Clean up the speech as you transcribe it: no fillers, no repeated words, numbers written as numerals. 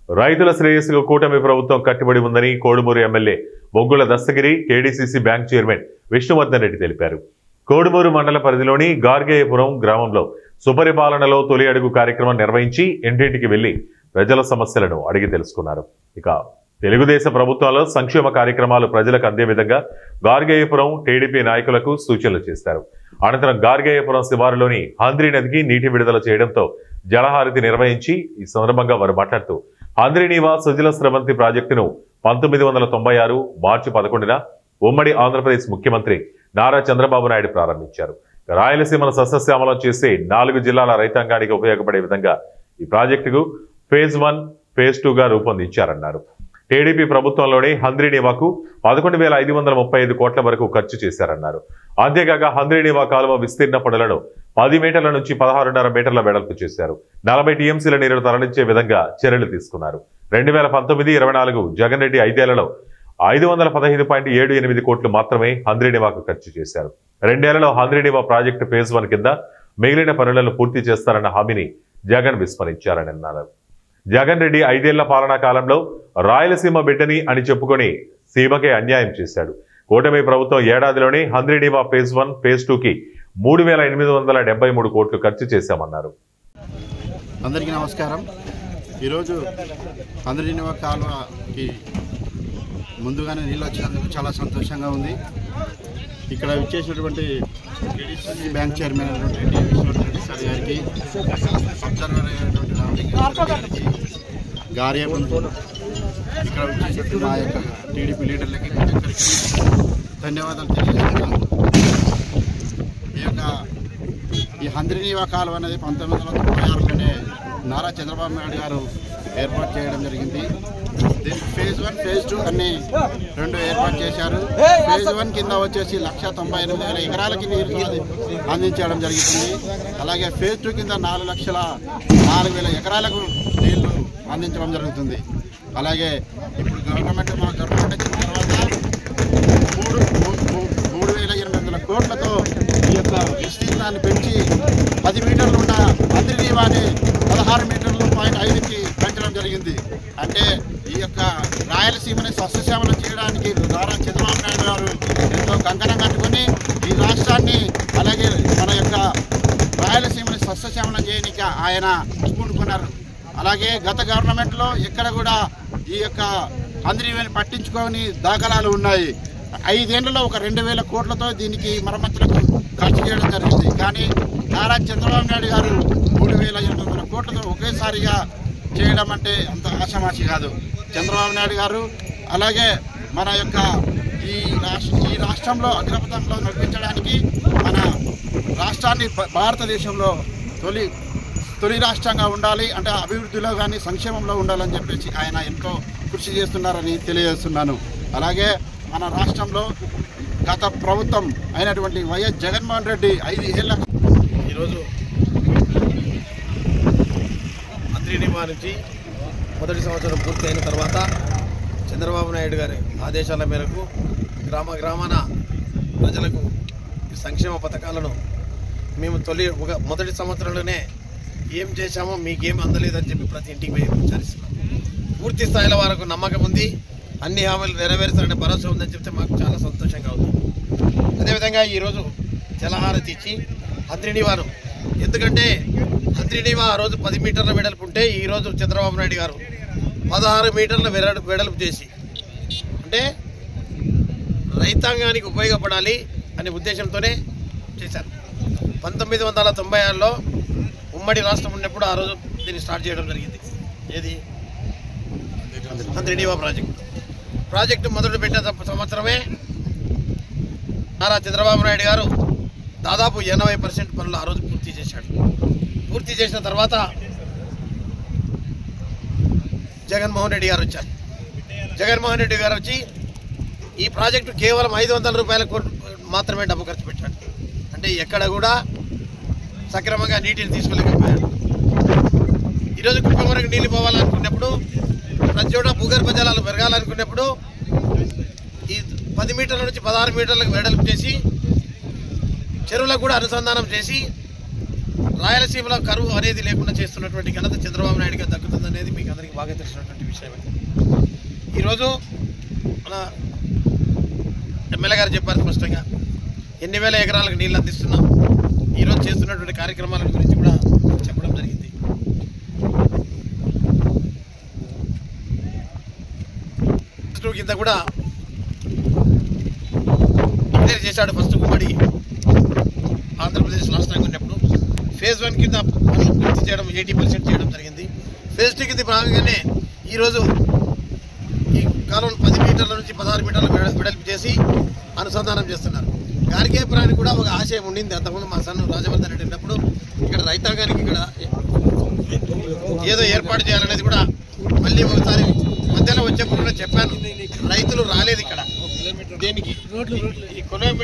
రైతుల శ్రేయస్సుకు కూటమి ప్రభుత్వం కట్టుబడి ఉందని కోడుమూరు ఎమ్మెల్యే బొగ్గుల Dastagiri KDCC bank chairman Vishnuvardhan Reddy తెలిపారు. కోడుమూరు మండల పరిధిలోని గార్గేయపురం గ్రామంలో సుపరిపాలనలో తొలి అడుగు కార్యక్రమం నిర్వహించి ఇంటింటికి వెళ్లి ప్రజల సమస్యలను అడిగి తెలుసుకున్నారు. ఇక తెలుగుదేశం ప్రభుత్వాల్లో సంక్షేమ కార్యక్రమాలు ప్రజలకు అందే విధంగా గార్గేయపురం టీడీపీ నాయకులకు సూచనలు చేశారు. అనంతరం గార్గేయపురం శివారులోని హంద్రీ నదికి నీటి విడుదల చేయడంతో జలహారతి నిర్వహించి ఈ సందర్భంగా వారు మాట్లాడుతూ హంద్రీనీవా సుజల స్రవంతి ప్రాజెక్టును 1996 మార్చి 11న ఉమ్మడి ఆంధ్రప్రదేశ్ ముఖ్యమంత్రి నారా చంద్రబాబు నాయుడు ప్రారంభించారు. రాయలసీమను సస్యశ్యామలం చేసే 4 జిల్లాల రైతాంగానికి ఉపయోగపడే విధంగా ఈ ప్రాజెక్టుకు ఫేజ్ 1, ఫేజ్ 2గా రూపొందించారన్నారు. టీడీపీ ప్రభుత్వంలోనే హంద్రీనీవాకు 11,535 కోట్ల వరకు ఖర్చు చేశారన్నారు. అంతేకాక హంద్రీనీవా కాలువ విస్తీర్ణ పనులను 10 మీటర్ల నుంచి 16.5 మీటర్ల వెడల్పు చేశారు. 40 టీఎంసీల నీరును తరలించే విధంగా చర్యలు తీసుకున్నారు. 2019-24 జగన్ రెడ్డి 5 ఏళ్లలో 515.78 కోట్లు మాత్రమే హంద్రీనీవాకు ఖర్చు చేశారు. 2 ఏళ్లలో హంద్రీనీవా ప్రాజెక్టు ఫేజ్ 1 కింద మిగిలిన పనులను పూర్తి చేస్తారన్న హామీని జగన్ విస్మరించారని అన్నారు. జగన్ రెడ్డి 5 ఏళ్ల పాలనా కాలంలో రాయలసీమ బిడ్డని అని చెప్పుకొని సీమకే అన్యాయం చేశాడు. కూటమి ప్రభుత్వం ఏడాదిలోనే హంద్రీనీవా ఫేజ్ 1, ఫేజ్ 2కి 3,873 కోట్లు ఖర్చు చేశామన్నారు. అందరికీ నమస్కారం. ఈరోజు హంద్రీనీవా కాలువకి ముందుగానే నీళ్ళు వచ్చినందుకు చాలా సంతోషంగా ఉంది. ఇక్కడ విచ్చేసినటువంటి కేడీసీసీ బ్యాంక్ చైర్మన్ అయినటువంటి విష్ణువర్ధన్ రెడ్డి సార్ గారికి, అబ్జర్వర్ అయినటువంటి రామలింగేశ్వర గారికి, గార్గేయపురం ఇక్కడ విచ్చేసినటువంటి మా యొక్క టీడీపీ లీడర్లకి ధన్యవాదాలు తెలియజేస్తున్నాను. ఈ హంద్రీనీవా కాలువ అనేది 1996లోనే నారా చంద్రబాబు నాయుడు గారు ఏర్పాటు చేయడం జరిగింది. దీనికి ఫేజ్ 1, ఫేజ్ 2 అన్ని 2 ఏర్పాటు చేశారు. ఫేజ్ 1 కింద వచ్చేసి 1,98,000 ఎకరాలకి నీరు అందించడం జరుగుతుంది. అలాగే ఫేజ్ 2 కింద 4,04,000 ఎకరాలకు నీళ్లు అందించడం జరుగుతుంది. అలాగే ఇప్పుడు మా గవర్నమెంట్ వచ్చిన తర్వాత 3,800 కోట్లతో ఈ యొక్క విస్తీర్ణాన్ని పెంచి 10 మీటర్లు ఉన్న హంద్రీనీవాని 16 మీటర్లు 0.5కి పెంచడం జరిగింది. అంటే ఈ యొక్క రాయలసీమని సస్యశ్యామలం చేయడానికి నారా చంద్రబాబు నాయుడు గారు ఎంతో కంకణం కట్టుకుని ఈ రాష్ట్రాన్ని అలాగే మన యొక్క రాయలసీమని సస్యశ్యామలం చేయడానికి ఆయన పూనుకున్నారు. అలాగే గత గవర్నమెంట్లో ఎక్కడ కూడా ఈ యొక్క హంద్రీనీవాని పట్టించుకొని దాఖలాలు ఉన్నాయి. 5 ఏళ్లలో ఒక 2,000 కోట్లతో దీనికి మరమ్మతులకు ఖర్చు చేయడం జరిగింది. కానీ నారా చంద్రబాబు నాయుడు గారు 3,800 కోట్లతో ఒకేసారిగా చేయడం అంటే అంత ఆషామాషి కాదు. చంద్రబాబు నాయుడు గారు అలాగే మన యొక్క ఈ రాష్ట్రంలో అగ్రపథంలో నడిపించడానికి మన రాష్ట్రాన్ని భారతదేశంలో తొలి రాష్ట్రంగా ఉండాలి అంటే అభివృద్ధిలో కానీ సంక్షేమంలో ఉండాలని చెప్పేసి ఆయన ఎంతో కృషి చేస్తున్నారని తెలియజేస్తున్నాను. అలాగే మన రాష్ట్రంలో గత ప్రభుత్వం అయినటువంటి వైఎస్ జగన్మోహన్ రెడ్డి 5 ఏళ్ల ఈరోజు హంద్రీనీవా నుంచి మొదటి సంవత్సరం పూర్తి అయిన తర్వాత చంద్రబాబు నాయుడు గారి ఆదేశాల మేరకు గ్రామాన ప్రజలకు సంక్షేమ పథకాలను మేము మొదటి సంవత్సరంలోనే ఏం చేశామో మీకేం అందలేదని చెప్పి ప్రతి ఇంటికి పోయి విచారిస్తున్నాం. పూర్తి స్థాయిలో వారికి నమ్మకం ఉంది, అన్ని హామీలు నెరవేరుస్తారనే భరోసా ఉందని చెప్తే మాకు చాలా సంతోషంగా ఉంది. అదేవిధంగా ఈరోజు జలహారతి ఇచ్చి హంద్రీనీవాను, ఎందుకంటే హంద్రీనీవా ఆ రోజు 10 మీటర్ల వెడల్పు ఉంటే ఈరోజు చంద్రబాబు నాయుడు గారు 16 మీటర్ల వెడల్పు చేసి అంటే రైతాంగానికి ఉపయోగపడాలి అనే ఉద్దేశంతోనే చేశారు. 1996లో ఉమ్మడి రాష్ట్రం ఉన్నప్పుడు ఆ రోజు దీన్ని స్టార్ట్ చేయడం జరిగింది. ఏది హంద్రీనీవా ప్రాజెక్టు మొదలు పెట్టిన సంవత్సరమే నారా చంద్రబాబు నాయుడు గారు దాదాపు 80% పనులు ఆ రోజు పూర్తి చేశాడు. పూర్తి చేసిన తర్వాత జగన్మోహన్ రెడ్డి గారు వచ్చారు. జగన్మోహన్ రెడ్డి గారు వచ్చి ఈ ప్రాజెక్టు కేవలం 500 రూపాయల మాత్రమే డబ్బు ఖర్చు పెట్టాడు. అంటే ఎక్కడ కూడా సక్రమంగా నీటిని తీసుకోలేకపోయాడు. ఈరోజు కుప్పం వరకు నీళ్ళు పోవాలనుకున్నప్పుడు, ప్రతి చోట భూగర్భ జలాలు పెరగాలనుకున్నప్పుడు ఈ 10 మీటర్ల నుంచి 16 మీటర్లకు వెడల్పు చేసి చెరువులకు కూడా అనుసంధానం చేసి రాయలసీమలో కరువు అనేది లేకుండా చేస్తున్నటువంటి ఘనత చంద్రబాబు నాయుడు గారు దక్కుతుందనేది మీకు అందరికీ బాగా తెలిసినటువంటి విషయమే. ఈరోజు మన ఎమ్మెల్యే గారు చెప్పారు స్పష్టంగా ఎన్ని వేల ఎకరాలకు నీళ్ళు అందిస్తున్నాం, ఈరోజు చేస్తున్నటువంటి కార్యక్రమాల గురించి కూడా చెప్పడం జరిగింది. కింద కూడా డిక్లేర్ చేశాడు ఫస్ట్ ఉమ్మడి ఆంధ్రప్రదేశ్ రాష్ట్రంగా ఉన్నప్పుడు. ఫేజ్ 1 కింద పనులు పూర్తి చేయడం 80% చేయడం జరిగింది. ఫేజ్ 2 కింద భాగంగానే ఈరోజు ఈ కాలువను 10 మీటర్ల నుంచి 16 మీటర్ల వెడల్పు చేసి అనుసంధానం చేస్తున్నారు. గార్గేపురానికి కూడా ఒక ఆశయం ఉండింది. అంతకుముందు మా సన్ను రాజవర్ధన్ రెడ్డి ఉన్నప్పుడు ఇక్కడ రైతాంగానికి ఇక్కడ ఏదో ఏర్పాటు చేయాలనేది కూడా మళ్ళీ ఒకసారి మధ్యలో వచ్చేప్పుడు కూడా చెప్పాను. రైతులు రాలేదు ఇక్కడ దేనికి ఈ కిలోమీటర్